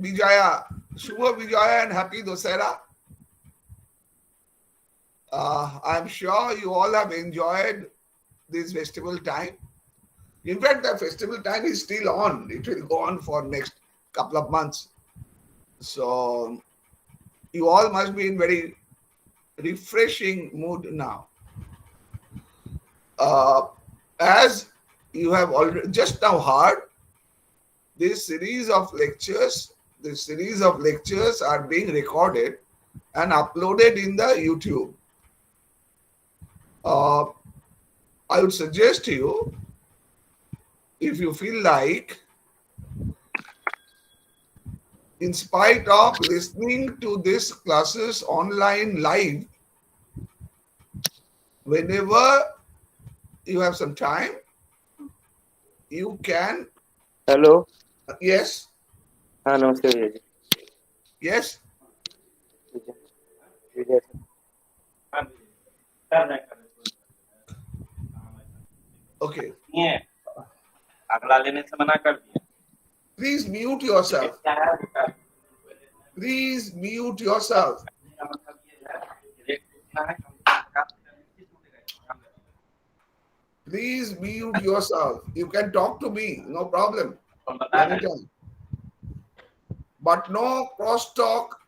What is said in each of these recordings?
Vijaya, Shubha Vijaya and Happy Dosera. I'm sure you all have enjoyed this festival time. In fact, the festival time is still on. It will go on for next couple of months. So you all must be in very refreshing mood now. Uh, as you have already just now heard, this series of lectures are being recorded and uploaded in the YouTube. Uh, I would suggest you, if you feel like, in spite of listening to these classes online live, whenever you have some time, you can. Hello. Yes, हाँ नमस्ते भैया जी. yes. Vijay Vijay sir. Okay. ये अगला लेने से मना कर दिया. Please mute yourself. Please mute yourself. Please mute yourself. You can talk to me, no problem. Anytime. But no cross talk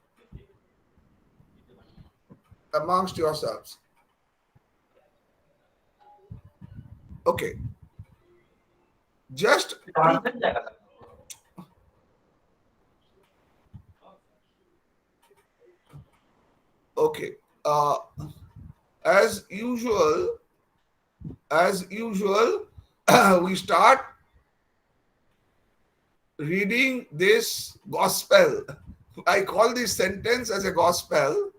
amongst yourselves. Okay. Just okay. As usual, we start reading this gospel. I call this sentence as a gospel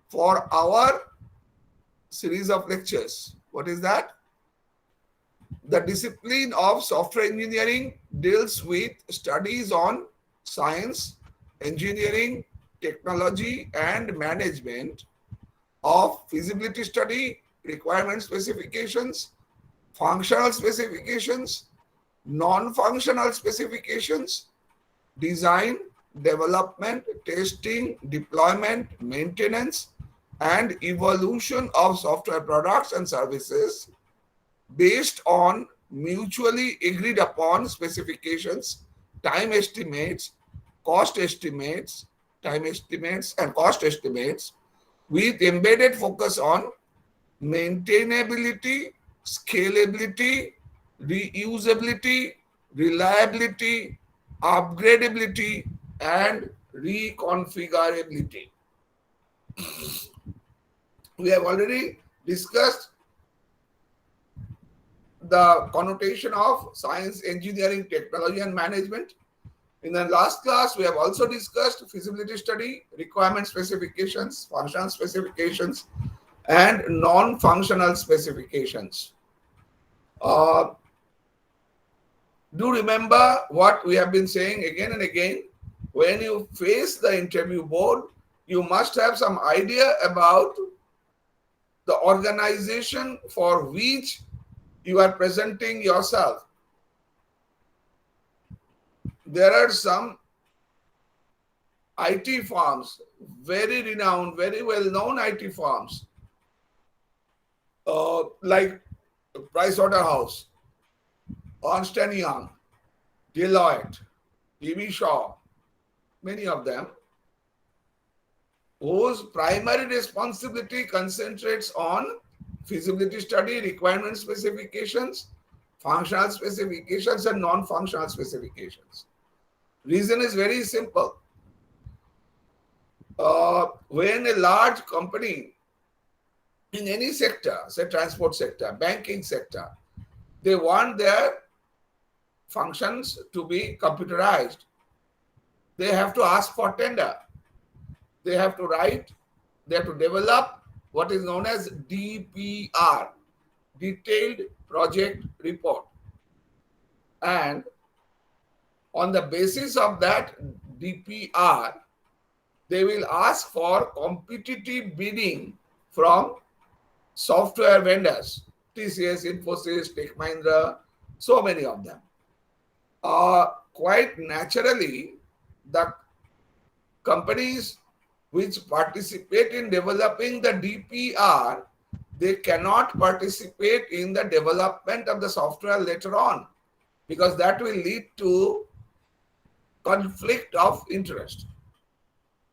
for our series of lectures. What is that? The discipline of software engineering deals with studies on science, engineering, technology, and management of feasibility study, requirement specifications, functional specifications, non-functional specifications, design, development, testing, deployment, maintenance, and evolution of software products and services based on mutually agreed upon specifications, time estimates, cost estimates, time estimates, and cost estimates, with embedded focus on maintainability, scalability, reusability, reliability, upgradability, and reconfigurability. We have already discussed the connotation of science, engineering, technology, and management. In the last class, we have also discussed feasibility study, requirement specifications, functional specifications, and non-functional specifications. Do remember what we have been saying again and again. When you face the interview board, you must have some idea about the organization for which you are presenting yourself. There are some IT firms, very renowned, very well-known IT firms, like Pricewaterhouse, Ernst & Young, Deloitte, DB Shaw, many of them, whose primary responsibility concentrates on feasibility study, requirement specifications, functional specifications, and non-functional specifications. Reason is very simple. When a large company in any sector, say transport sector, banking sector, they want their functions to be computerized, they have to ask for tender. They have to write, they have to develop what is known as DPR, Detailed Project Report. And on the basis of that DPR, they will ask for competitive bidding from software vendors, TCS, Infosys, Tech Mahindra, so many of them. Quite naturally, the companies which participate in developing the DPR, they cannot participate in the development of the software later on, because that will lead to conflict of interest.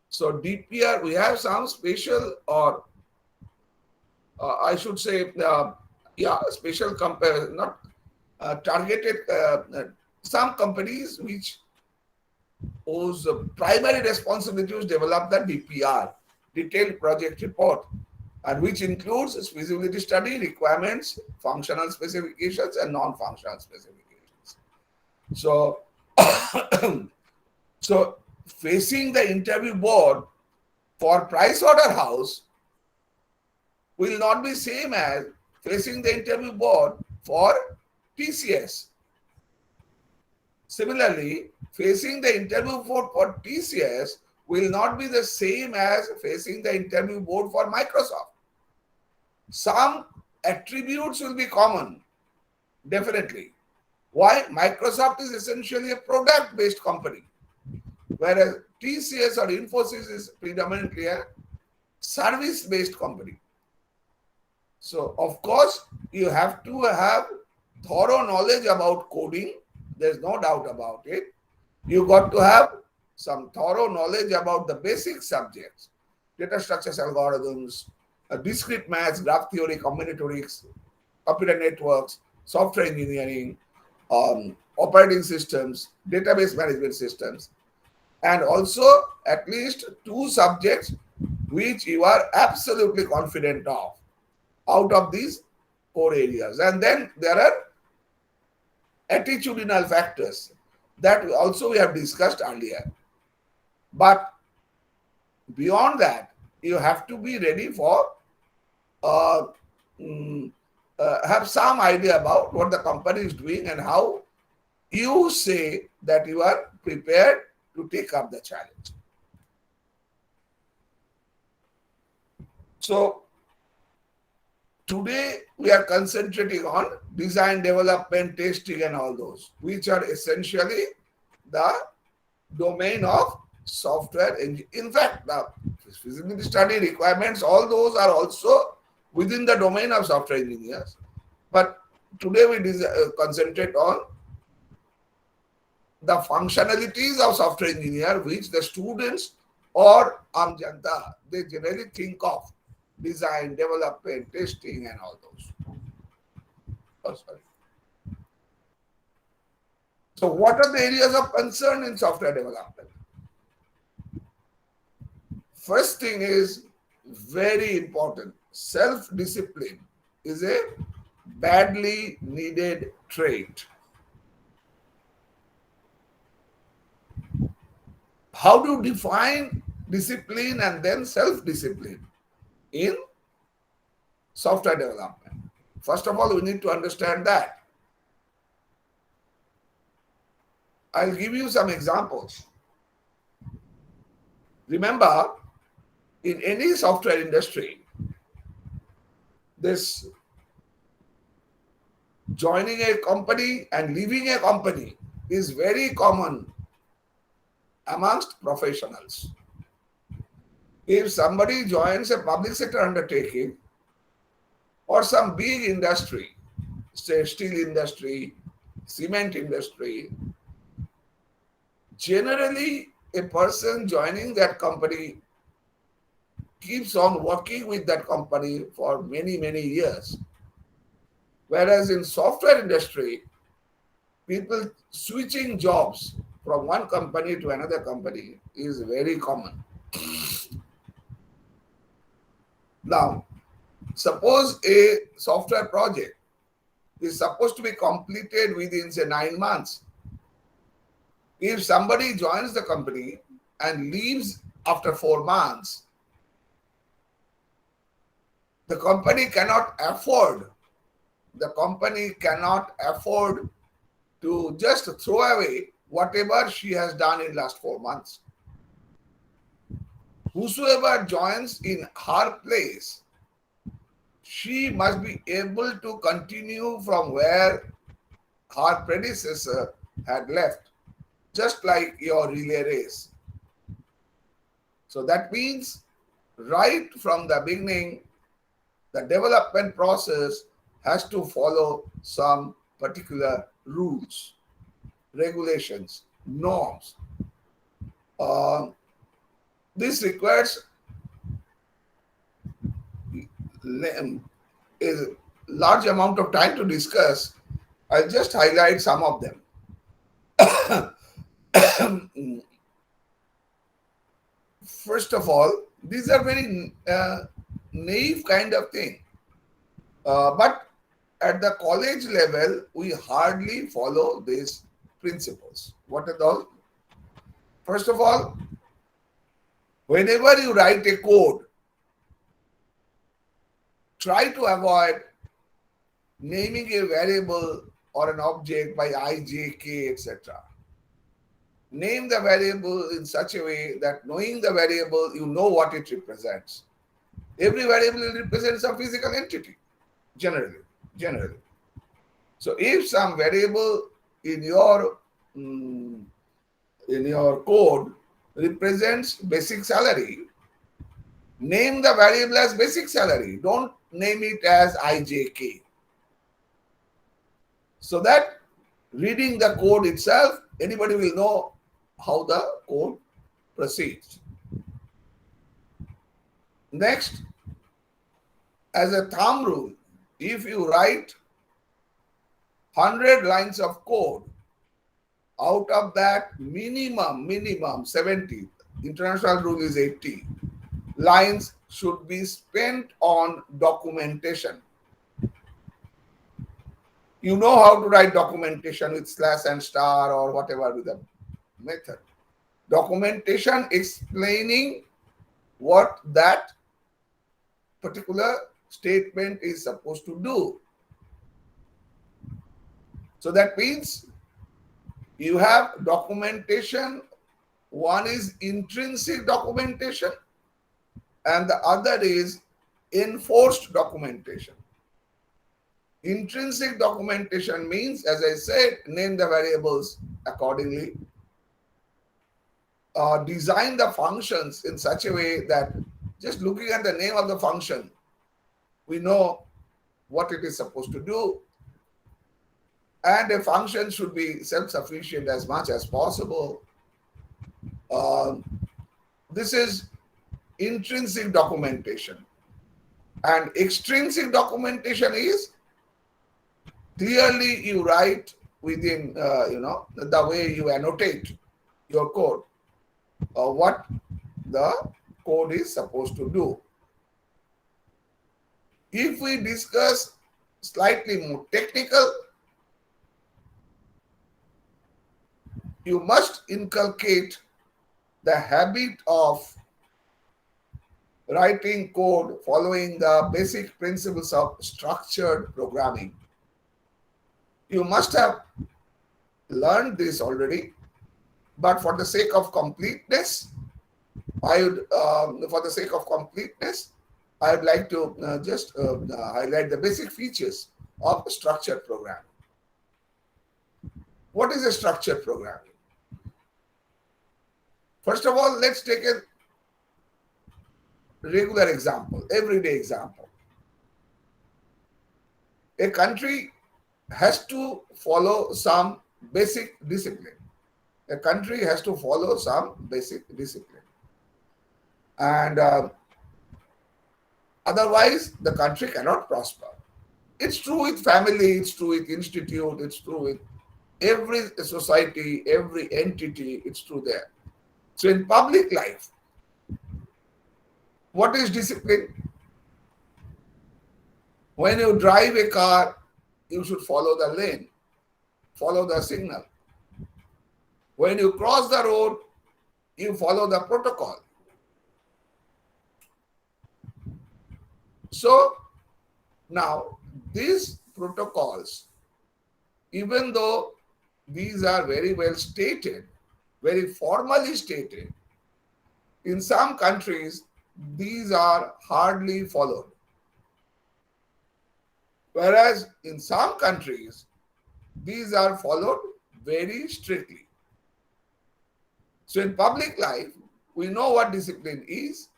So DPR, we have some special, or I should say, special not targeted, some companies which whose primary responsibility is develop the DPR, detailed project report, and which includes feasibility study, requirements, functional specifications, and non-functional specifications. So, so facing the interview board for Pricewaterhouse will not be same as facing the interview board for TCS. Similarly, facing the interview board for TCS will not be the same as facing the interview board for Microsoft. Some attributes will be common, definitely. Why? Microsoft is essentially a product-based company, whereas TCS or Infosys is predominantly a service-based company. So, of course, you have to have thorough knowledge about coding. There's no doubt about it. You got to have some thorough knowledge about the basic subjects, data structures, algorithms, discrete maths, graph theory, combinatorics, computer networks, software engineering, operating systems, database management systems, and also at least 2 subjects which you are absolutely confident of out of these core areas. And then there are attitudinal factors that also we have discussed earlier. But beyond that, you have to be ready for have some idea about what the company is doing and how you say that you are prepared to take up the challenge. So today we are concentrating on design, development, testing, and all those, which are essentially the domain of software engineering. In fact, the feasibility study requirements, all those are also within the domain of software engineers. But today we concentrate on the functionalities of software engineer, which the students or Amjanta, they generally think of design, development, testing, and all those. Oh, sorry. So what are the areas of concern in software development? First thing is very important. Self-discipline is a badly needed trait. How to define discipline and then self-discipline in software development? First of all, we need to understand that. I'll give you some examples. Remember, in any software industry, this joining a company and leaving a company is very common amongst professionals. If somebody joins a public sector undertaking or some big industry, say steel industry, cement industry, generally a person joining that company keeps on working with that company for many, many years. Whereas in software industry, people switching jobs from one company to another company is very common. Now, suppose a software project is supposed to be completed within, say, 9 months. If somebody joins the company and leaves after 4 months, the company cannot afford to just throw away whatever she has done in last 4 months. Whosoever joins in her place, she must be able to continue from where her predecessor had left. just like your relay race. So that means right from the beginning, the development process has to follow some particular rules, regulations, norms. Uh, this requires a large amount of time to discuss. I'll just highlight some of them. First of all, these are very naive kind of thing. But at the college level, we hardly follow these principles. What are those? First of all, whenever you write a code, try to avoid naming a variable or an object by I, J, K, etc. Name the variable in such a way that knowing the variable, you know what it represents. Every variable represents a physical entity, generally. So if some variable in your code represents basic salary, name the variable as basic salary. Don't name it as IJK. So that reading the code itself, anybody will know how the code proceeds. Next, as a thumb rule, if you write 100 lines of code, out of that minimum 70, international rule is 80, lines should be spent on documentation. You know how to write documentation with slash and star or whatever with the method. Documentation explaining what that particular statement is supposed to do. So that means you have documentation. One is intrinsic documentation and the other is enforced documentation. Intrinsic documentation means, as I said, name the variables accordingly. Design the functions in such a way that just looking at the name of the function, we know what it is supposed to do. And a function should be self-sufficient as much as possible. This is intrinsic documentation. And extrinsic documentation is clearly you write within, the way you annotate your code, what the code is supposed to do. If we discuss slightly more technical, you must inculcate the habit of writing code following the basic principles of structured programming. You must have learned this already, but for the sake of completeness, I would like to just highlight the basic features of structured programming. What is a structured programming? First of all, let's take a regular example, everyday example. A country has to follow some basic discipline. A country has to follow some basic discipline. And otherwise, the country cannot prosper. It's true with family, it's true with institute, it's true with every society, every entity, it's true there. So in public life, what is discipline? When you drive a car, you should follow the lane, follow the signal. When you cross the road, you follow the protocol. So now these protocols, even though these are very well stated, very formally stated, in some countries, these are hardly followed. Whereas in some countries, these are followed very strictly. So in public life, we know what discipline is.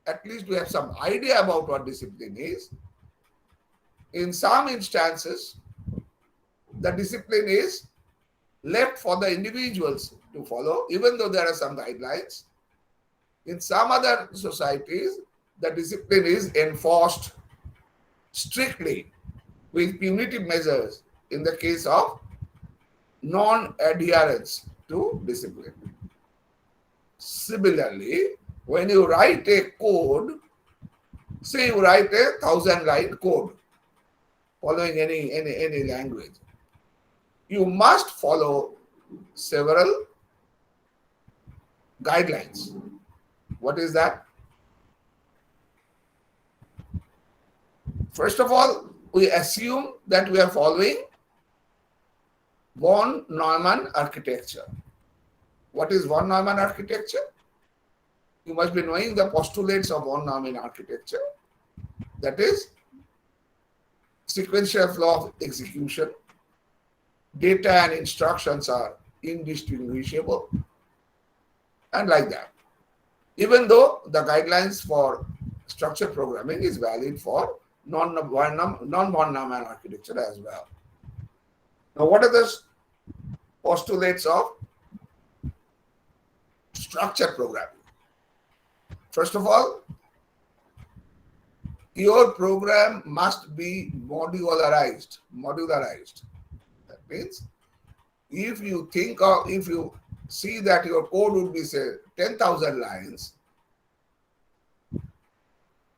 At least we have some idea about what discipline is. In some instances, the discipline is left for the individuals to follow, even though there are some guidelines. In some other societies, the discipline is enforced strictly with punitive measures in the case of non-adherence to discipline. Similarly, when you write a code, say you write a 1,000-line code following any language, you must follow several guidelines. What is that? First of all, we assume that we are following von Neumann architecture. What is von Neumann architecture? You must be knowing the postulates of von Neumann architecture. That is, sequential flow of execution, data and instructions are indistinguishable, and like that. Even though the guidelines for structured programming is valid for non-von Neumann architecture as well. Now, what are the postulates of structured programming? First of all, your program must be modularized. That means if you see that your code would be, say, 10,000 lines,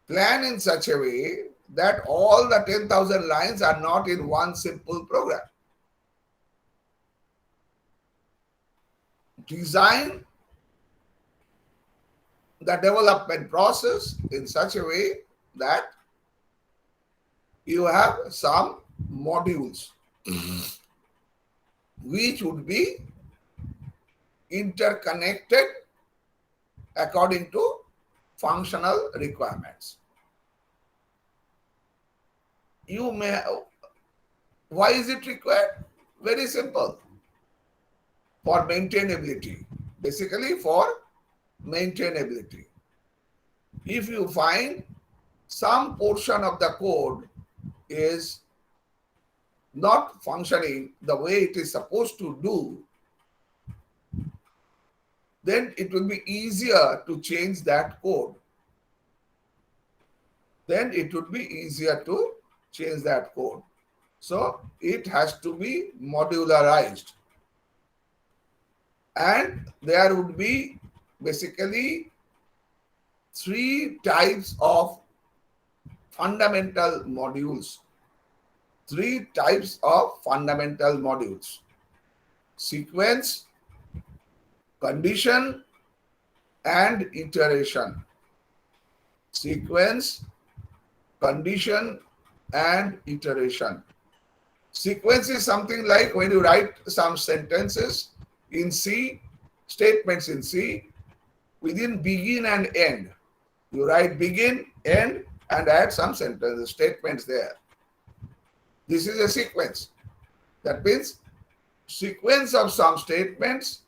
plan in such a way that all the 10,000 lines are not in one simple program. Design the development process in such a way that you have some modules which would be interconnected according to functional requirements. Why is it required? Very simple. For maintainability. Basically for maintainability. If you find some portion of the code is not functioning the way it is supposed to do, then it will be easier to change that code. So it has to be modularized. And there would be basically 3 types of fundamental modules. 3 types of fundamental modules: sequence, condition, and iteration. Sequence, condition, and iteration. Sequence is something like when you write some sentences in C, statements in C, within begin and end. You write begin, end, and add some sentences, statements there. This is a sequence. That means sequence of some statements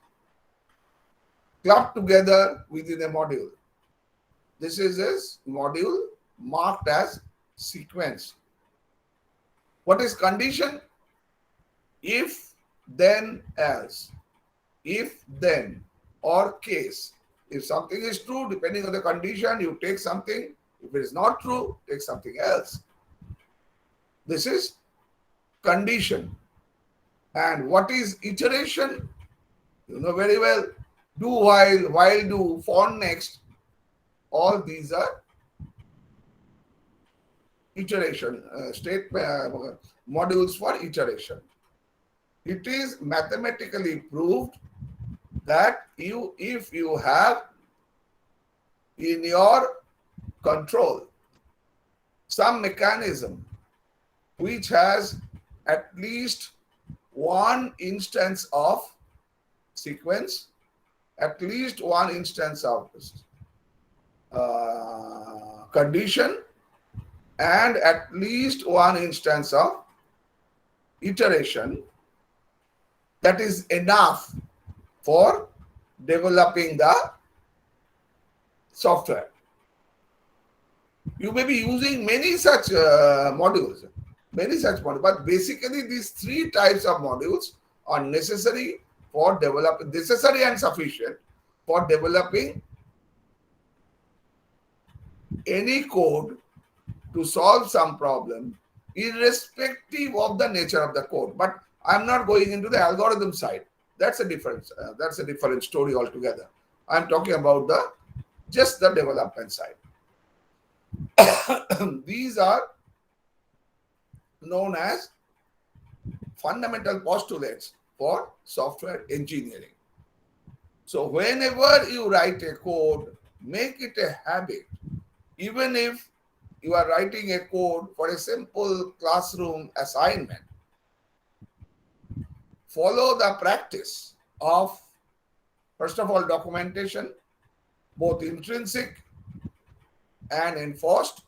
clubbed together within a module. This is a module marked as sequence. What is condition? If, then, else. If, then, or case. If something is true, depending on the condition, you take something. If it is not true, take something else. This is condition. And what is iteration? You know very well. Do while do, for next. All these are iteration, modules for iteration. It is mathematically proved that if you have in your control some mechanism which has at least one instance of sequence, at least one instance of condition, and at least one instance of iteration, that is enough for developing the software. You may be using many such modules, but basically these three types of modules are necessary and sufficient for developing any code to solve some problem, irrespective of the nature of the code. But I'm not going into the algorithm side. That's a different story altogether. I'm talking about just the development side. These are known as fundamental postulates for software engineering. So whenever you write a code, make it a habit. Even if you are writing a code for a simple classroom assignment, follow the practice of, first of all, documentation, both intrinsic and enforced,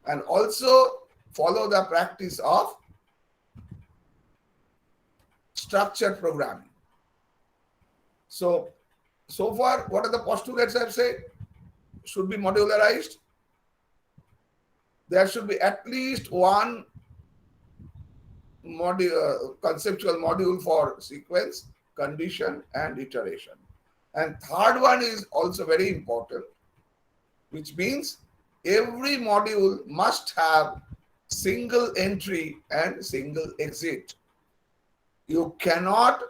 and also follow the practice of structured programming. So far, what are the postulates I've said? Should be modularized. There should be at least one conceptual module for sequence, condition, and iteration. And third one is also very important, which means every module must have single entry and single exit. You cannot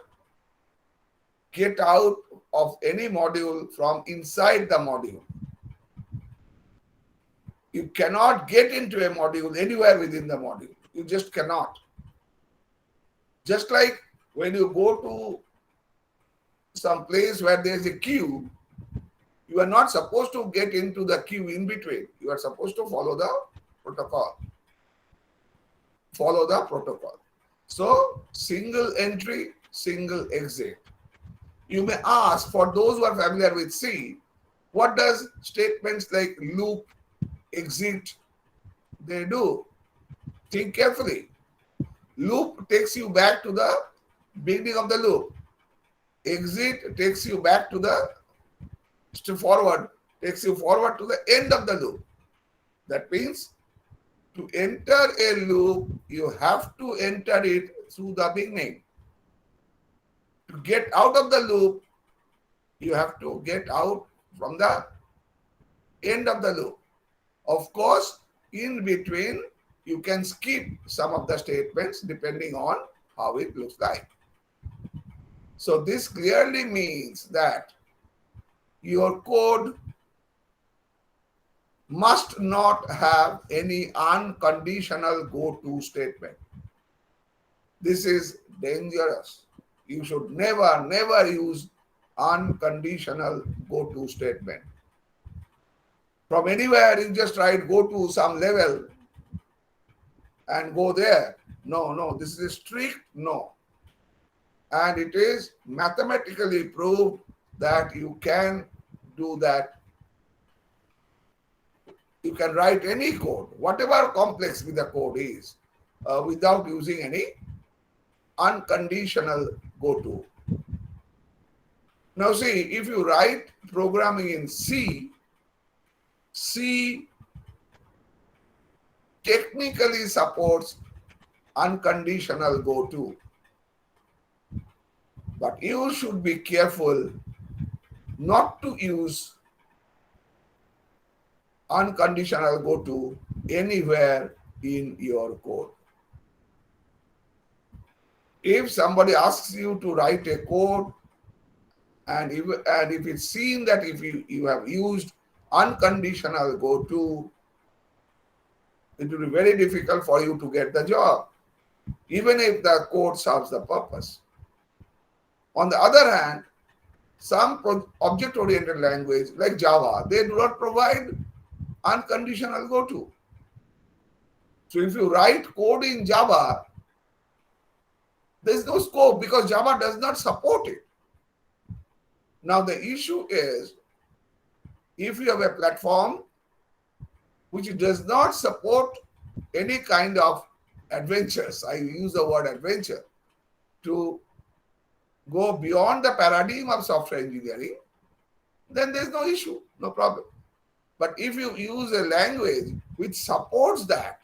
get out of any module from inside the module. You cannot get into a module anywhere within the module. You just cannot. Just like when you go to some place where there is a queue, you are not supposed to get into the queue in between. You are supposed to follow the protocol. So, single entry, single exit. You may ask, for those who are familiar with C, what does statements like loop, exit, they do? Think carefully. Loop takes you back to the beginning of the loop. Exit takes you back to forward to the end of the loop. That means to enter a loop, you have to enter it through the beginning. To get out of the loop, you have to get out from the end of the loop. Of course, in between, you can skip some of the statements depending on how it looks like. So this clearly means that your code must not have any unconditional go-to statement. This is dangerous. You should never use unconditional go-to statement. From anywhere, you just write go to some level and go there. No, this is a strict no. And it is mathematically proved that you can do that. You can write any code, whatever complex the code is, without using any unconditional go-to. Now see, if you write programming in C technically supports unconditional go-to. But you should be careful not to use unconditional go-to anywhere in your code. If somebody asks you to write a code, and if it's seen that if you have used unconditional go-to, it will be very difficult for you to get the job, even if the code serves the purpose. On the other hand, some object-oriented language like Java, they do not provide unconditional go-to. So if you write code in Java, there is no scope because Java does not support it. Now the issue is, if you have a platform which does not support any kind of adventures, I use the word adventure, to go beyond the paradigm of software engineering, then there's no issue, no problem. But if you use a language which supports that,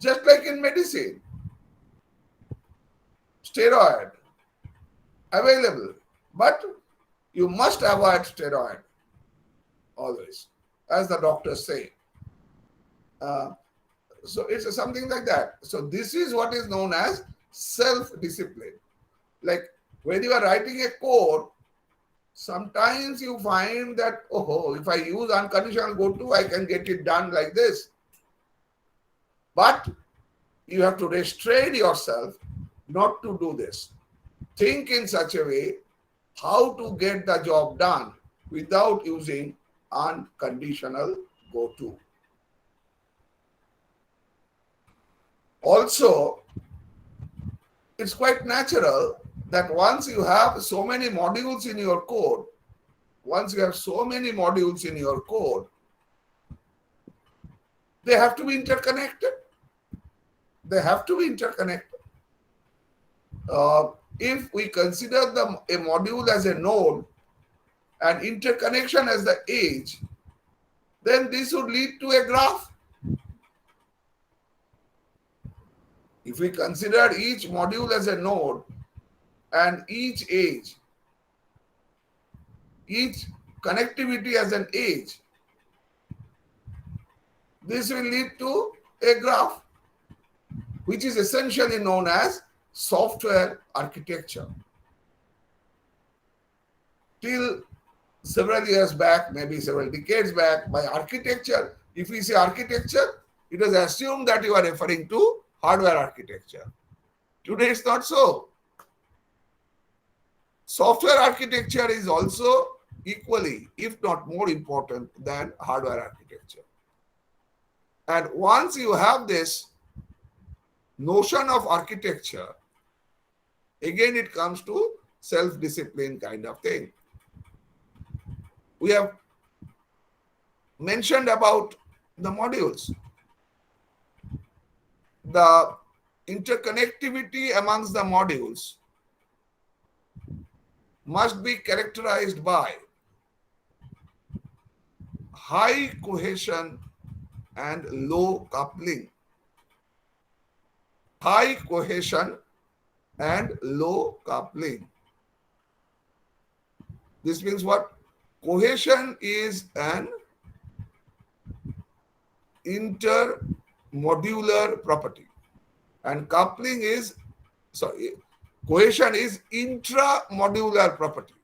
just like in medicine, steroid available, but you must avoid steroid always, as the doctors say. So it's something like that. So this is what is known as self-discipline. Like when you are writing a code, sometimes you find that, oh, if I use unconditional go-to, I can get it done like this. But you have to restrain yourself not to do this. Think in such a way how to get the job done without using unconditional go-to. Also, it's quite natural that once you have so many modules in your code, they have to be interconnected. If we consider a module as a node and interconnection as the edge, then this would lead to a graph. If we consider each module as a node and each edge, each connectivity as an edge, this will lead to a graph, which is essentially known as software architecture. Till several years back, maybe several decades back, by architecture, if we say architecture, it is assumed that you are referring to hardware architecture. Today it's not so. Software architecture is also equally, if not more important than hardware architecture. And once you have this notion of architecture, again it comes to self-discipline kind of thing. We have mentioned about the modules. The interconnectivity amongst the modules must be characterized by high cohesion and low coupling. High cohesion and low coupling. This means what? Cohesion is an intermodular property, and coupling is, cohesion is intramodular property,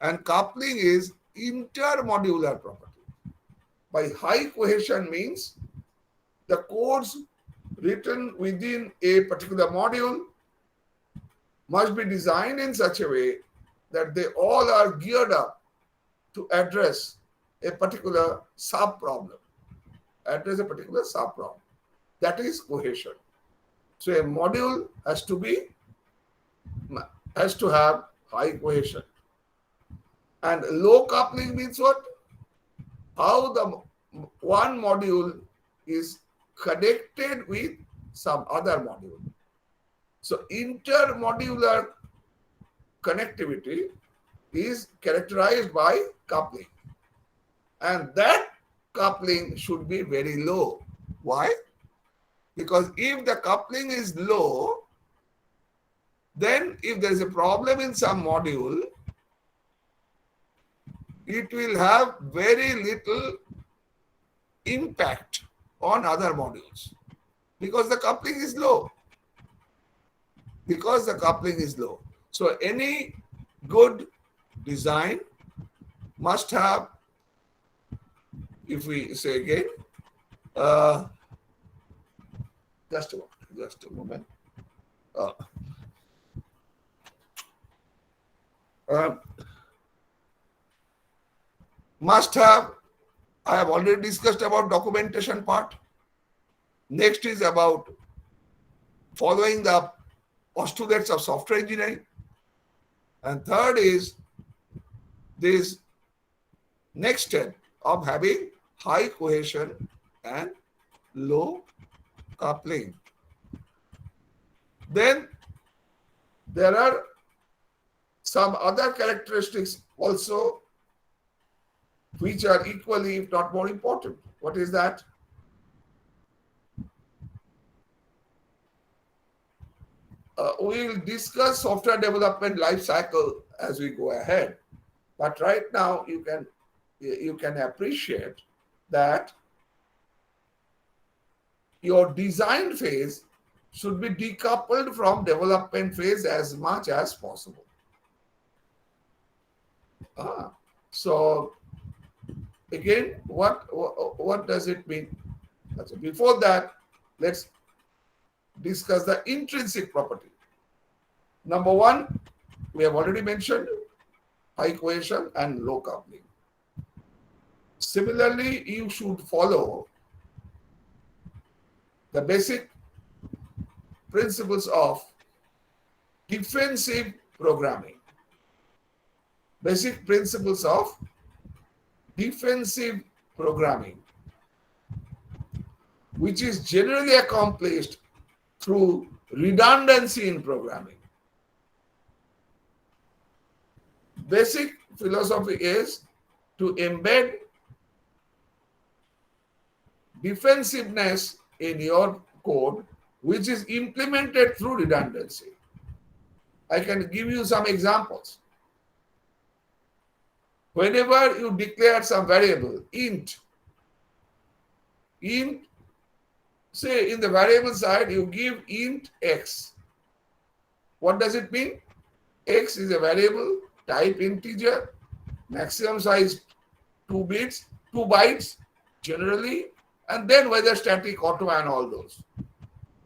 and coupling is intermodular property. By high cohesion means the codes written within a particular module must be designed in such a way that they all are geared up to address a particular sub-problem. That is cohesion. So a module has to have high cohesion. And low coupling means what? How the one module is connected with some other module. So intermodular connectivity is characterized by coupling. And that coupling should be very low. Why? Because if the coupling is low, then if there is a problem in some module, it will have very little impact on other modules because the coupling is low. So any good design must have, if we say again, just a moment. Must have, I have already discussed about documentation part. Next is about following the postulates of software engineering. And third is this next step of having high cohesion and low coupling. Then there are some other characteristics also which are equally, if not more important. What is that? We will discuss software development life cycle as we go ahead. But right now, you can appreciate that your design phase should be decoupled from development phase as much as possible. So again, what does it mean? Before that, let's discuss the intrinsic property. Number one, we have already mentioned high cohesion and low coupling. Similarly, you should follow the basic principles of defensive programming. Basic principles of defensive programming, which is generally accomplished through redundancy in programming. Basic philosophy is to embed defensiveness in your code, which is implemented through redundancy. I can give you some examples. Whenever you declare some variable, int, say in the variable side, you give int x. What does it mean? X is a variable, type integer, maximum size 2 bytes generally, and then whether static, auto, and all those.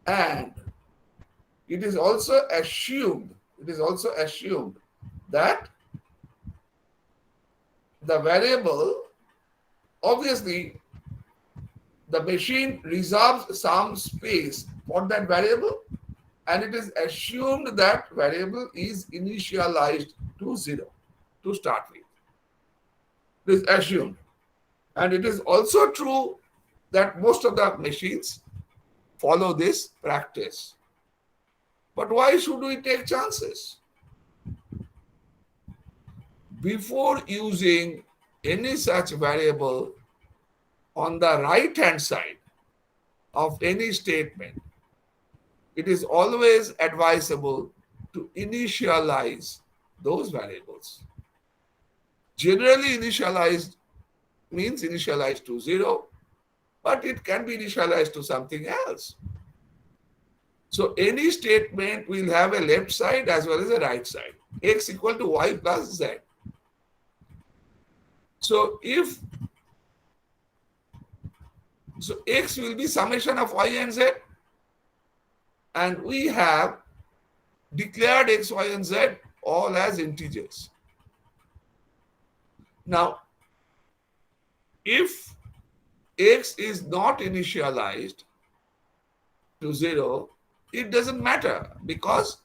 And it is also assumed that the variable, obviously, the machine reserves some space for that variable, and it is assumed that variable is initialized to 0 to start with. It is assumed. And it is also true that most of the machines follow this practice. But why should we take chances? Before using any such variable on the right-hand side of any statement, it is always advisable to initialize those variables. Generally, initialized means initialized to 0, but it can be initialized to something else. So any statement will have a left side as well as a right side. X equal to y plus z. So x will be summation of y and z, and we have declared x, y, and z all as integers. Now, if x is not initialized to 0, it doesn't matter because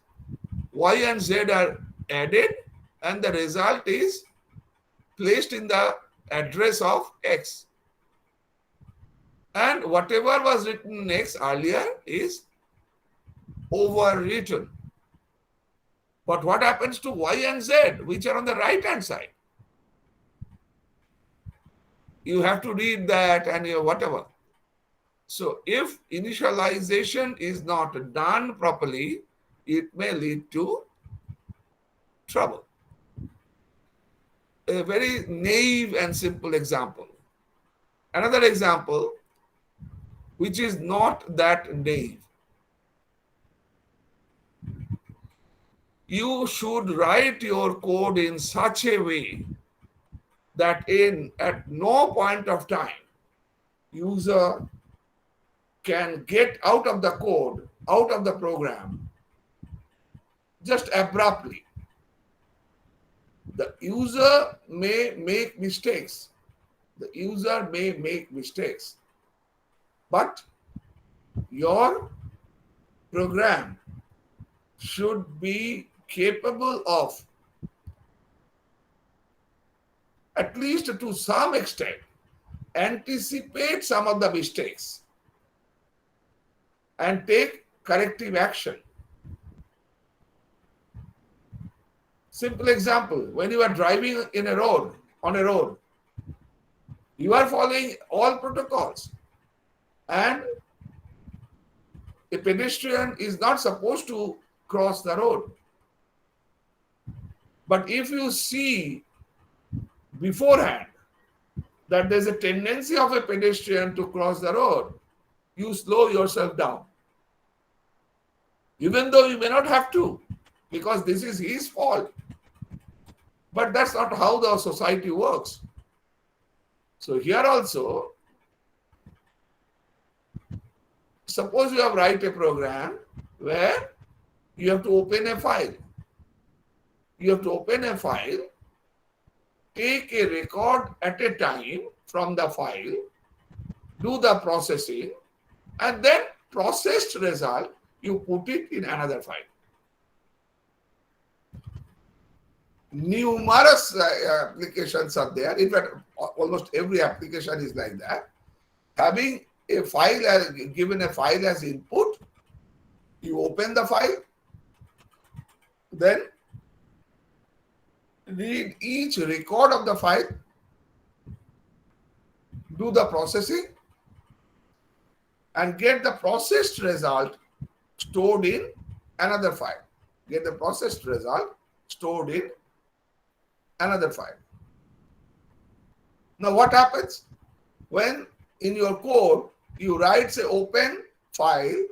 y and z are added and the result is placed in the address of x. And whatever was written in x earlier is overwritten. But what happens to y and z, which are on the right hand side? You have to read that and whatever. So if initialization is not done properly, it may lead to trouble. A very naive and simple example. Another example, which is not that naive. You should write your code in such a way that at no point of time, user can get out of the code, out of the program, just abruptly. The user may make mistakes. But your program should be capable of, at least to some extent, anticipate some of the mistakes and take corrective action. Simple example, when you are driving on a road, you are following all protocols, and a pedestrian is not supposed to cross the road. But if you see beforehand that there's a tendency of a pedestrian to cross the road, you slow yourself down. Even though you may not have to, because this is his fault. But that's not how the society works. So here also, suppose you have write a program where you have to open a file. You have to open a file, take a record at a time from the file, do the processing, and then processed result, you put it in another file. Numerous applications are there. In fact, almost every application is like that. Having a file, given a file as input, you open the file, then read each record of the file, do the processing, and get the processed result stored in another file. Get the processed result stored in another file. Now what happens? When in your code you write say open file,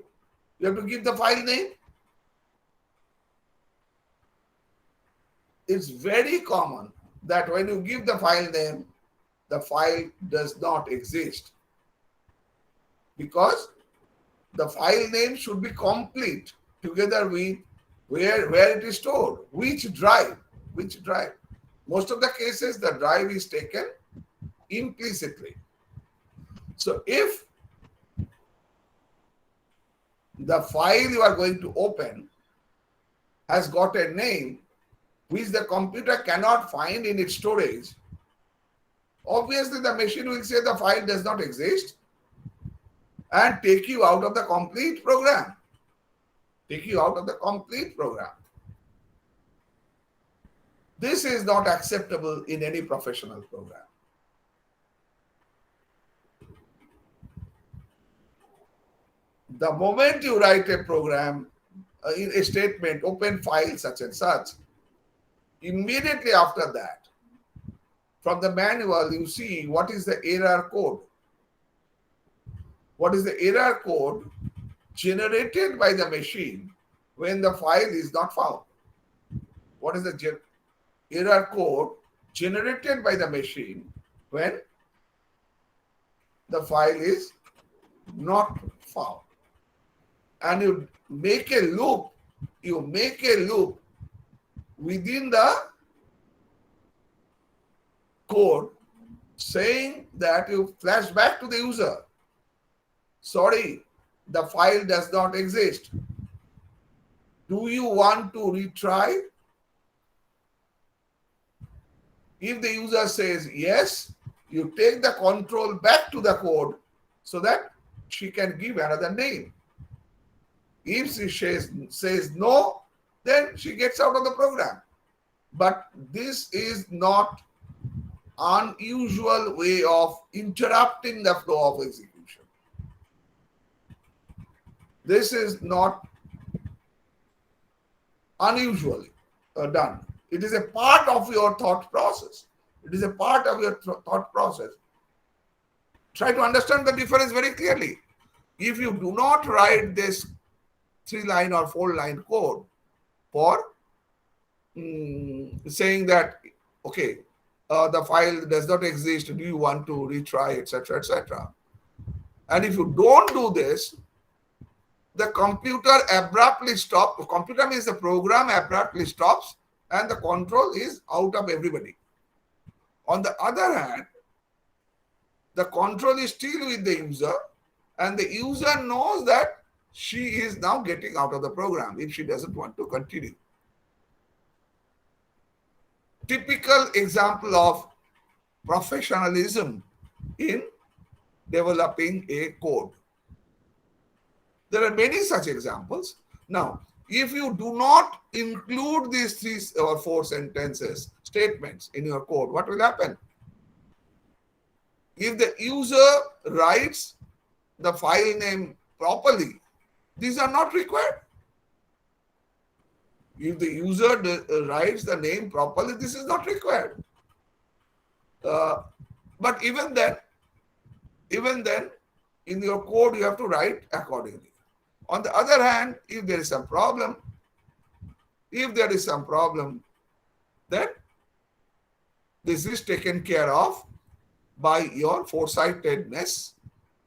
you have to give the file name. It's very common that when you give the file name, the file does not exist, because the file name should be complete together with where it is stored, which drive. Most of the cases, the drive is taken implicitly. So if the file you are going to open has got a name which the computer cannot find in its storage, obviously the machine will say the file does not exist and take you out of the complete program. This is not acceptable in any professional program. The moment you write a program, in a statement, open file such and such, immediately after that, from the manual, you see what is the error code. What is the error code generated by the machine when the file is not found? What is the error code generated by the machine when the file is not found? And you make a loop within the code saying that you flash back to the user. Sorry, the file does not exist. Do you want to retry? If the user says yes, you take the control back to the code so that she can give another name. If she says no, then she gets out of the program. But this is not unusual way of interrupting the flow of execution. This is not unusually done. It is a part of your thought process. Try to understand the difference very clearly. If you do not write this 3-line or 4-line code for saying that, okay, the file does not exist, do you want to retry, etc., etc. And if you don't do this, the computer abruptly stops. Computer means the program abruptly stops and the control is out of everybody. On the other hand, the control is still with the user and the user knows that she is now getting out of the program if she doesn't want to continue. Typical example of professionalism in developing a code. There are many such examples. Now, If you do not include these 3 or 4 sentences, statements in your code, what will happen? If the user writes the file name properly, these are not required. If the user writes the name properly, this is not required. But even then, in your code, you have to write accordingly. On the other hand, if there is some problem, then this is taken care of by your foresightedness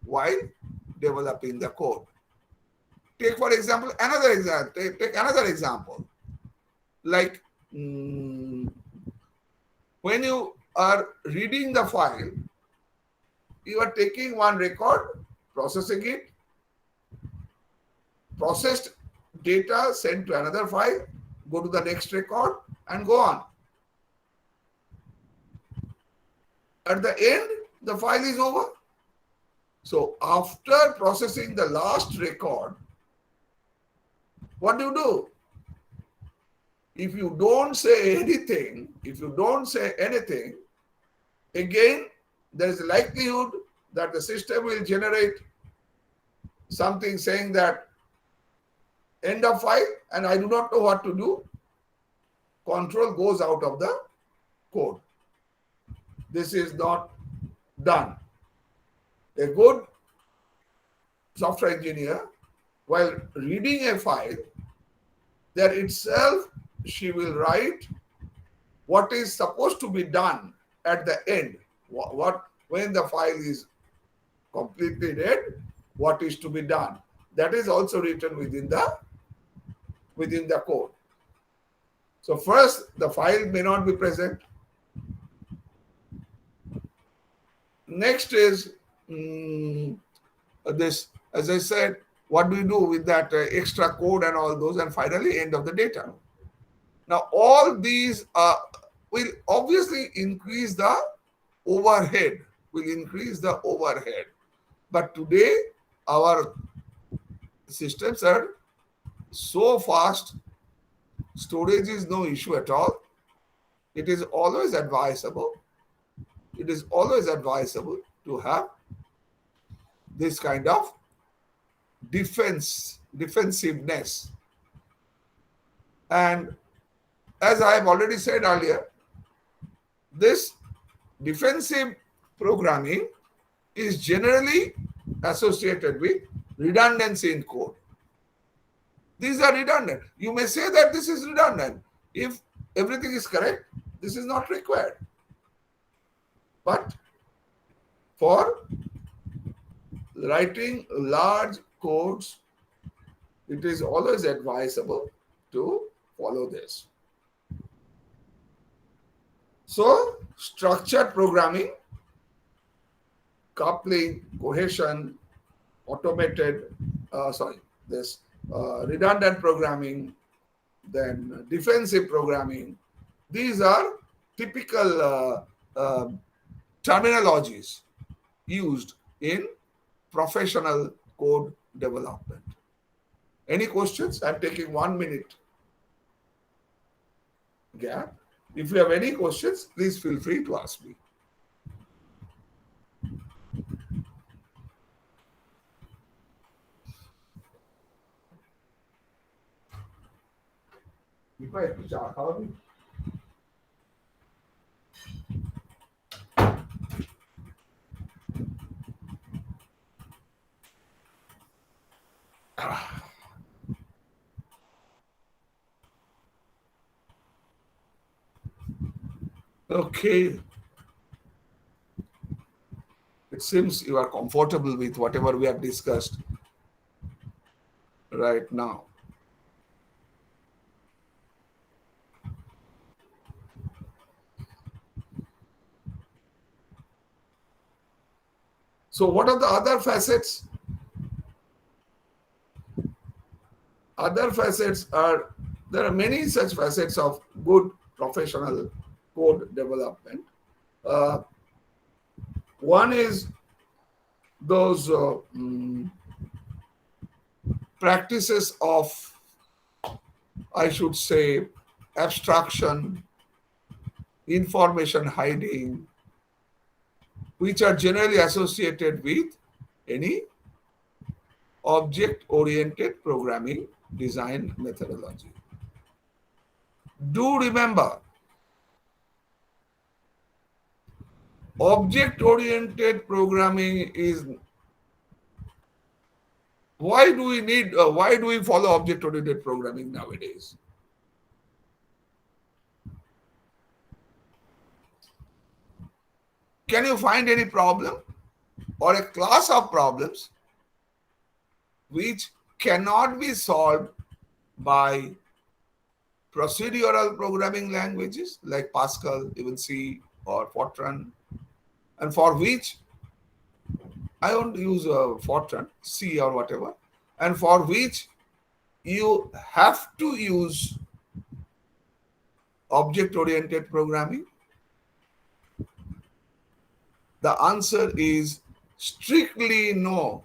while developing the code. Take, for example, another example. Take another example. Like when you are reading the file, you are taking one record, processing it, processed data sent to another file, go to the next record, and go on. At the end, the file is over. So after processing the last record, what do? If you don't say anything, again, there is a likelihood that the system will generate something saying that end of file, and I do not know what to do. Control goes out of the code. This is not done. A good software engineer, while reading a file, there itself she will write what is supposed to be done at the end. When the file is completely read, what is to be done. That is also written within the code. So first, the file may not be present. Next is this, as I said, what do you do with that extra code and all those, and finally end of the data. Now all these will obviously increase the overhead, but today our systems are so fast, storage is no issue at all. It is always advisable to have this kind of defensiveness. And as I have already said earlier, this defensive programming is generally associated with redundancy in code. These are redundant. You may say that this is redundant. If everything is correct, this is not required. But for writing large codes, it is always advisable to follow this. So, structured programming, coupling, cohesion, redundant programming, then defensive programming. These are typical terminologies used in professional code development. Any questions? I'm taking 1 minute gap. If you have any questions, please feel free to ask me. Okay. It seems you are comfortable with whatever we have discussed right now. So what are the other facets? There are many such facets of good professional code development. One is those practices of I should say, abstraction, information hiding, which are generally associated with any object-oriented programming design methodology. Do remember, object-oriented programming is why do we follow object-oriented programming nowadays? Can you find any problem or a class of problems which cannot be solved by procedural programming languages like Pascal, even C or Fortran, and for which I won't use Fortran, C or whatever, and for which you have to use object-oriented programming? The answer is strictly no.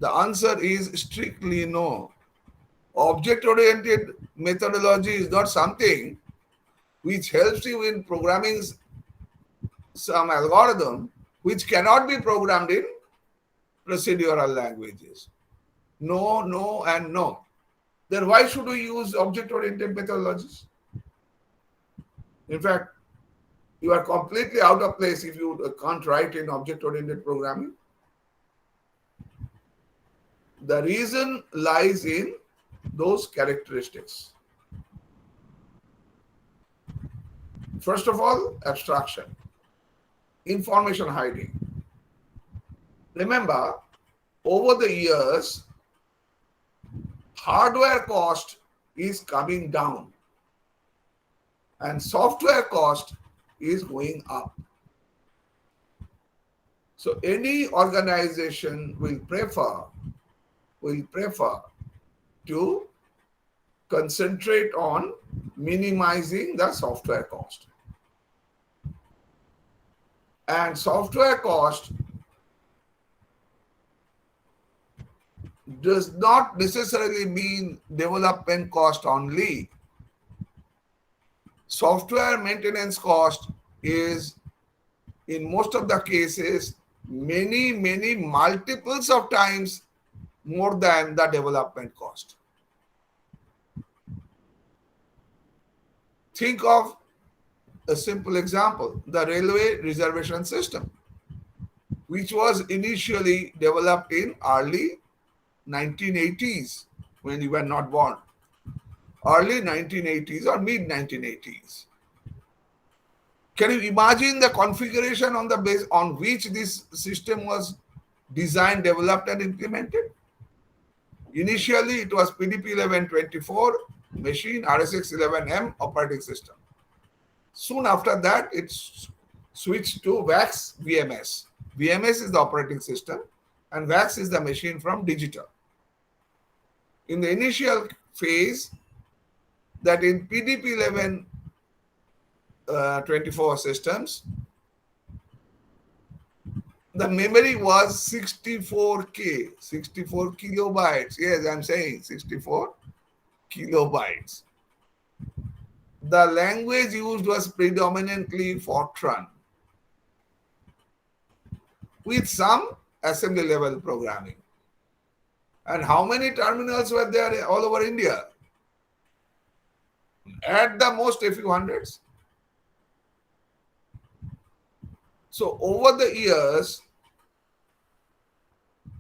The answer is strictly no. Object-oriented methodology is not something which helps you in programming some algorithm which cannot be programmed in procedural languages. No, no, and no. Then why should we use object-oriented methodologies? In fact, you are completely out of place if you can't write in object-oriented programming. The reason lies in those characteristics. First of all, abstraction, information hiding. Remember, over the years, hardware cost is coming down and software cost is going up. So any organization will prefer to concentrate on minimizing the software cost. And software cost does not necessarily mean development cost only. Software maintenance cost is, in most of the cases, many multiples of times more than the development cost. Think of a simple example, the railway reservation system, which was initially developed in early 1980s when you were not born. Early 1980s or mid 1980s. Can you imagine the configuration on the base on which this system was designed, developed, and implemented? Initially, it was PDP-1124 machine, RSX-11M operating system. Soon after that, it switched to VAX VMS. VMS is the operating system, and VAX is the machine from Digital. In the initial phase, that in PDP-1124 systems, the memory was 64K, 64 kilobytes. Yes, I'm saying 64 kilobytes. The language used was predominantly Fortran with some assembly level programming. And how many terminals were there all over India? At the most, a few hundreds. So over the years,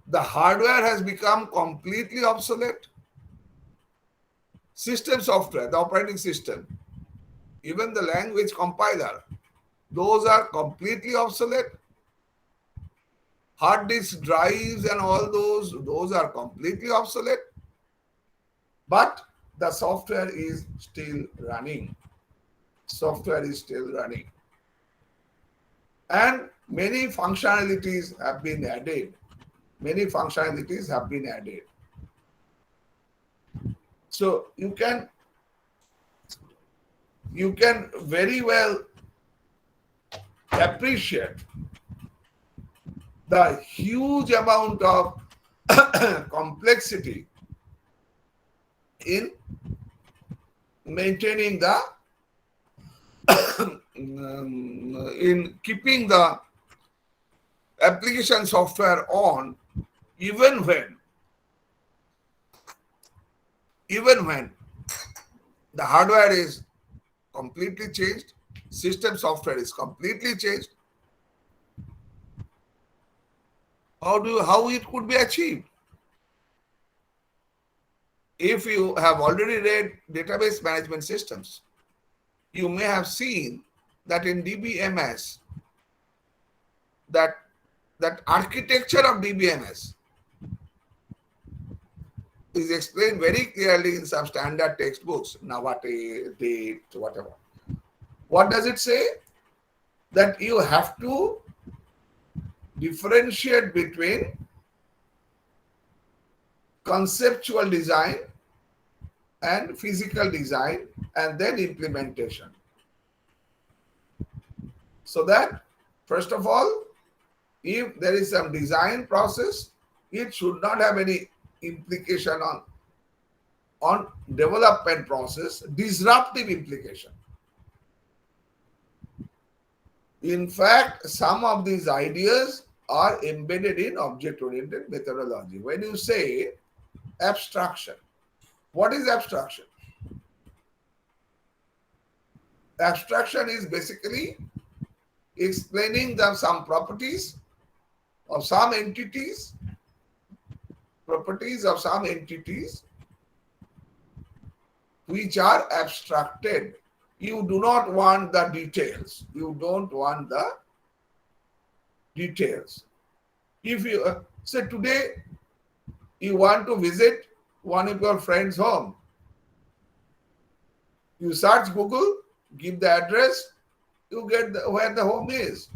the hardware has become completely obsolete. System software, the operating system, even the language compiler, those are completely obsolete. Hard disk drives and all those are completely obsolete. But the software is still running. Software is still running. And many functionalities have been added. Many functionalities have been added. So you can very well appreciate the huge amount of complexity in maintaining the in keeping the application software on even when the hardware is completely changed, system software is completely changed. How it could be achieved? If you have already read database management systems, you may have seen that in DBMS, that architecture of DBMS is explained very clearly in some standard textbooks, Navate, Date, whatever. What does it say? That you have to differentiate between conceptual design and physical design and then implementation. So that, first of all, if there is some design process, it should not have any implication on development process, disruptive implication. In fact, some of these ideas are embedded in object-oriented methodology. When you say abstraction, what is abstraction? Abstraction is basically explaining some properties of some entities, which are abstracted. You do not want the details. You don't want the details. If you say today you want to visit one of your friends' home, you search Google, give the address, you get where the home is.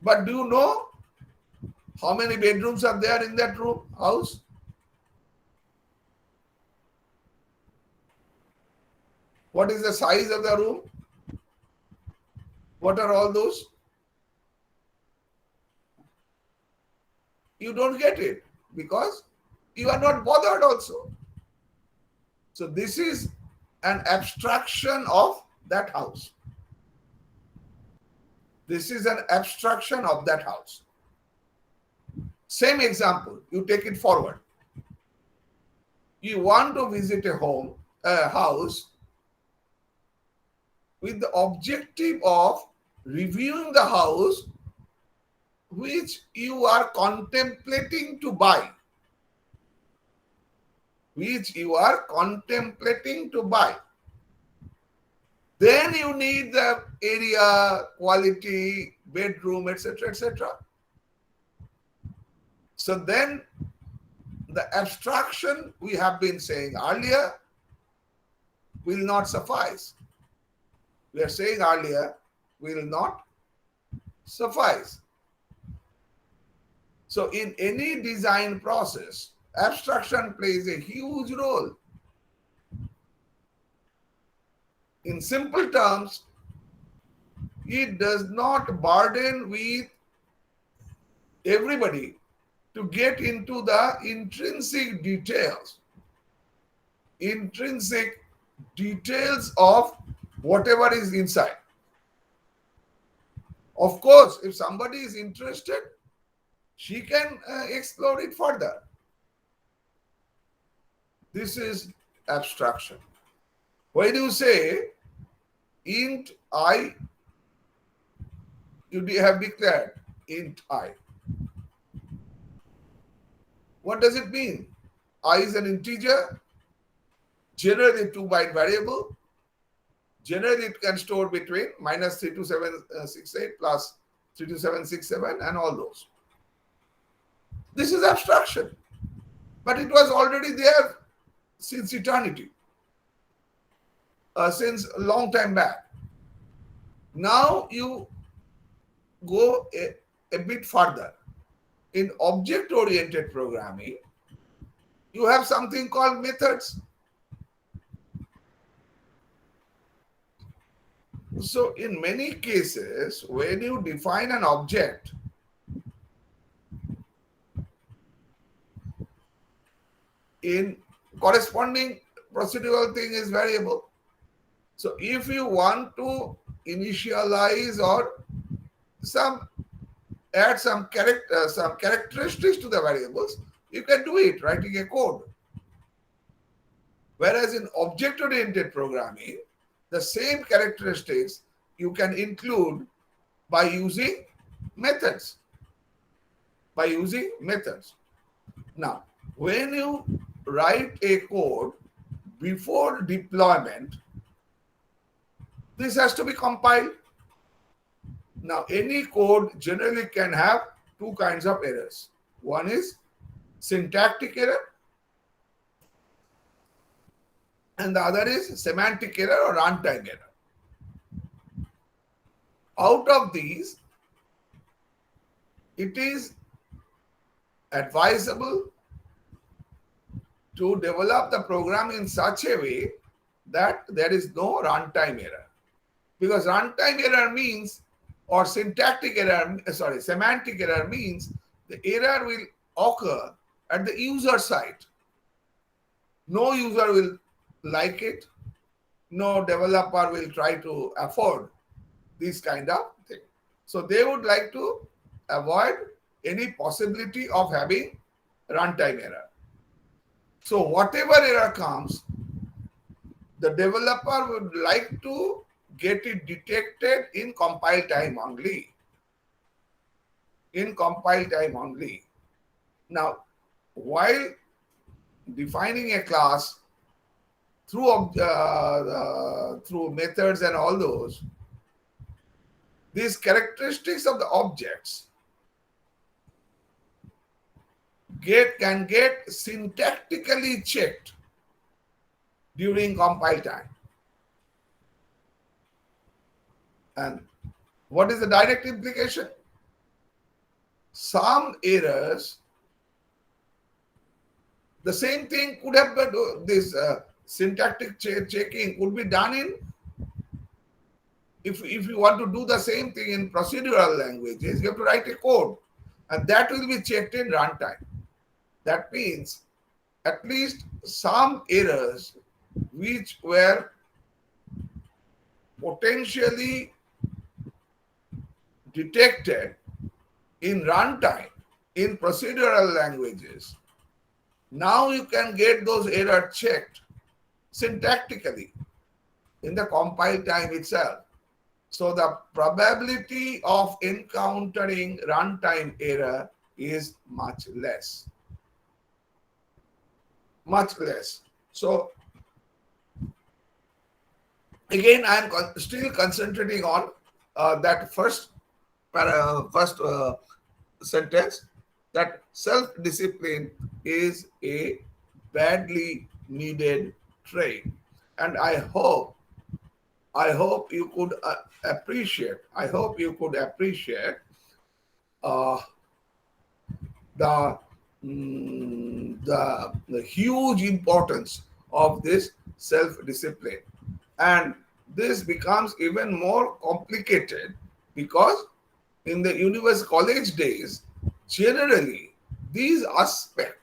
But do you know how many bedrooms are there in that house? What is the size of the room? What are all those? You don't get it because you are not bothered also. So this is an abstraction of that house. This is an abstraction of that house. Same example, you take it forward. You want to visit a house with the objective of reviewing the house which you are contemplating to buy. Then you need the area, quality, bedroom, etc., etc. So then the abstraction we have been saying earlier will not suffice. We are saying earlier will not suffice. So in any design process, abstraction plays a huge role. In simple terms, it does not burden with everybody to get into the intrinsic details of whatever is inside. Of course, if somebody is interested, she can explore it further. This is abstraction. When you say int I, you have declared int I. What does it mean? I is an integer, generally a 2-byte variable. Generally, it can store between -32768 plus 32767 and all those. This is abstraction, but it was already there since eternity, since a long time back. Now you go a bit further. In object-oriented programming, you have something called methods. So in many cases, when you define an object, in corresponding procedural thing is variable. So if you want to initialize or add some characteristics to the variables, you can do it writing a code. Whereas in object-oriented programming, the same characteristics you can include by using methods. Now, when you write a code before deployment, this has to be compiled. Now, any code generally can have two kinds of errors. One is syntactic error, and the other is semantic error or runtime error. Out of these, it is advisable to develop the program in such a way that there is no runtime error. Because runtime error means, or semantic error means the error will occur at the user side. No user will like it. No developer will try to afford this kind of thing. So they would like to avoid any possibility of having runtime error. So whatever error comes, the developer would like to get it detected in compile time only. Now, while defining a class through methods and all those, these characteristics of the objects can get syntactically checked during compile time. And what is the direct implication? Some errors, the same thing could have been, this syntactic checking could be done in, if you want to do the same thing in procedural languages, you have to write a code, and that will be checked in runtime. That means at least some errors which were potentially detected in runtime in procedural languages, now you can get those errors checked syntactically in the compile time itself. So the probability of encountering runtime error is much less. So again, I am still concentrating on that first sentence, that self-discipline is a badly needed trait, and I hope you could appreciate. The huge importance of this self-discipline, and this becomes even more complicated because in the university college days, generally these aspect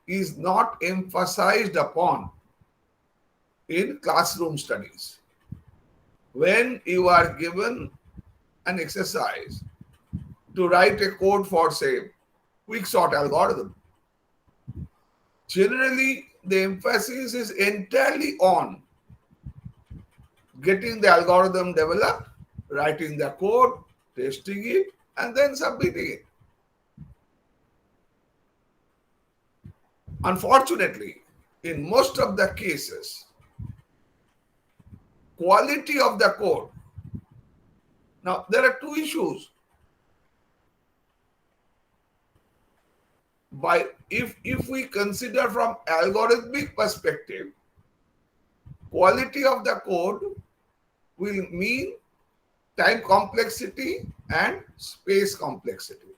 is not emphasized upon in classroom studies. When you are given an exercise to write a code for, say, quicksort algorithm, generally the emphasis is entirely on getting the algorithm developed, writing the code, testing it, and then submitting it. Unfortunately, in most of the cases, quality of the code. Now, there are two issues. If we consider from algorithmic perspective, quality of the code will mean time complexity and space complexity.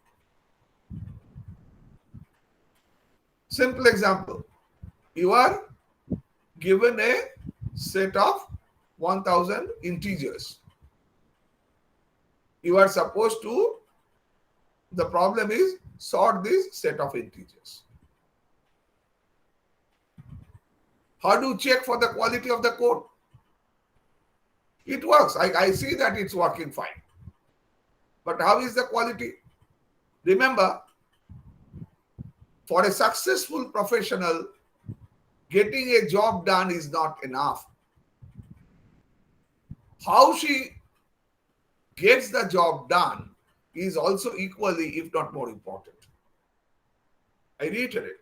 Simple example, you are given a set of 1000 integers. You are supposed to, the problem is sort this set of integers. How do you check for the quality of the code? It works. I see that it's working fine. But how is the quality? Remember, for a successful professional, getting a job done is not enough. How she gets the job done is also equally, if not more important. I reiterate,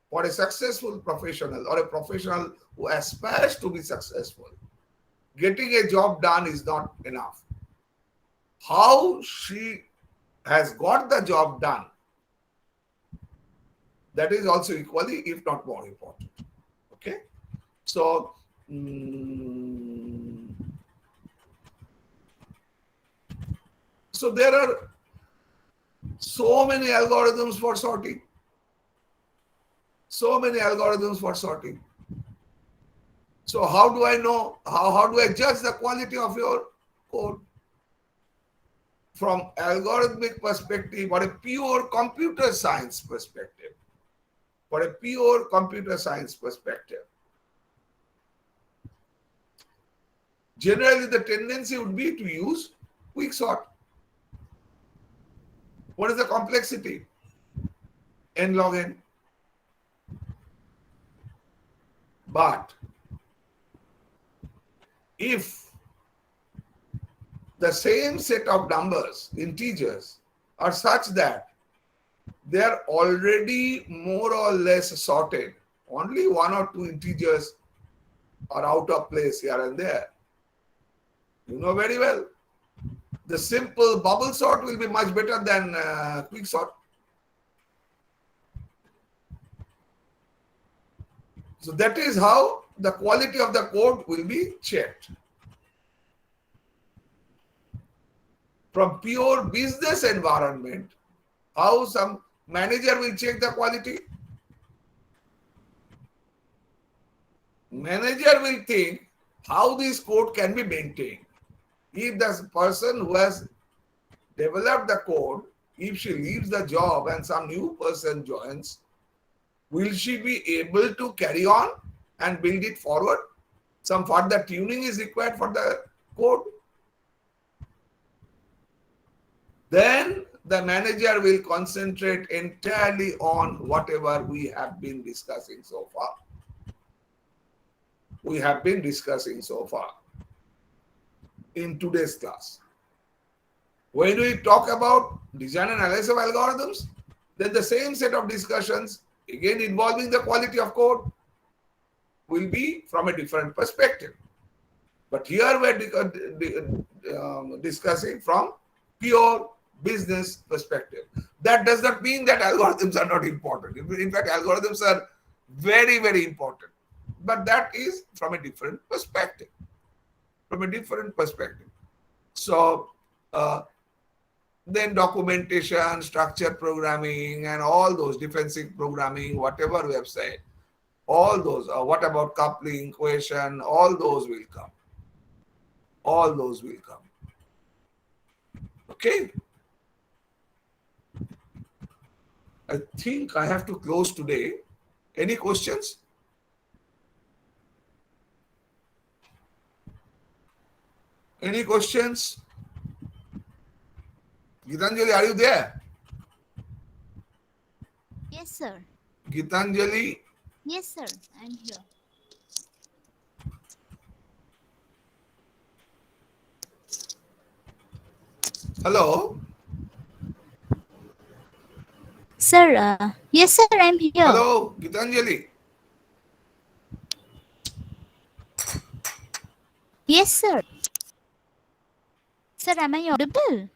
for a successful professional or a professional who aspires to be successful, getting a job done is not enough. How she has got the job done, that is also equally, if not more important. Okay? So, so there are so many algorithms for sorting. So many algorithms for sorting. So how do I know, how do I judge the quality of your code? From algorithmic perspective or a pure computer science perspective. For a pure computer science perspective. Generally, the tendency would be to use quicksort. What is the complexity? N log n. But if the same set of numbers, integers, are such that they are already more or less sorted, only one or two integers are out of place here and there, you know very well, the simple bubble sort will be much better than quick sort. So that is how the quality of the code will be checked. From pure business environment, how some manager will check the quality? Manager will think how this code can be maintained. If the person who has developed the code, if she leaves the job and some new person joins, will she be able to carry on and build it forward? Some further tuning is required for the code. Then the manager will concentrate entirely on whatever we have been discussing so far. We have been discussing so far in today's class. When we talk about design and analysis of algorithms, then the same set of discussions, again involving the quality of code, will be from a different perspective. But here we are discussing from pure business perspective. That does not mean that algorithms are not important. In fact, algorithms are very, very important. But that is from a different perspective. From a different perspective. So, then documentation, structured programming, and all those defensive programming, whatever we have said, all those, what about coupling, cohesion, all those will come. All those will come. Okay? I think I have to close today. Any questions? Any questions? Gitanjali, are you there? Yes, sir. Gitanjali? Yes, sir. I'm here. Hello? Sir, yes, sir. I'm here. Hello, Gitanjali? Yes, sir. Sir, am I audible?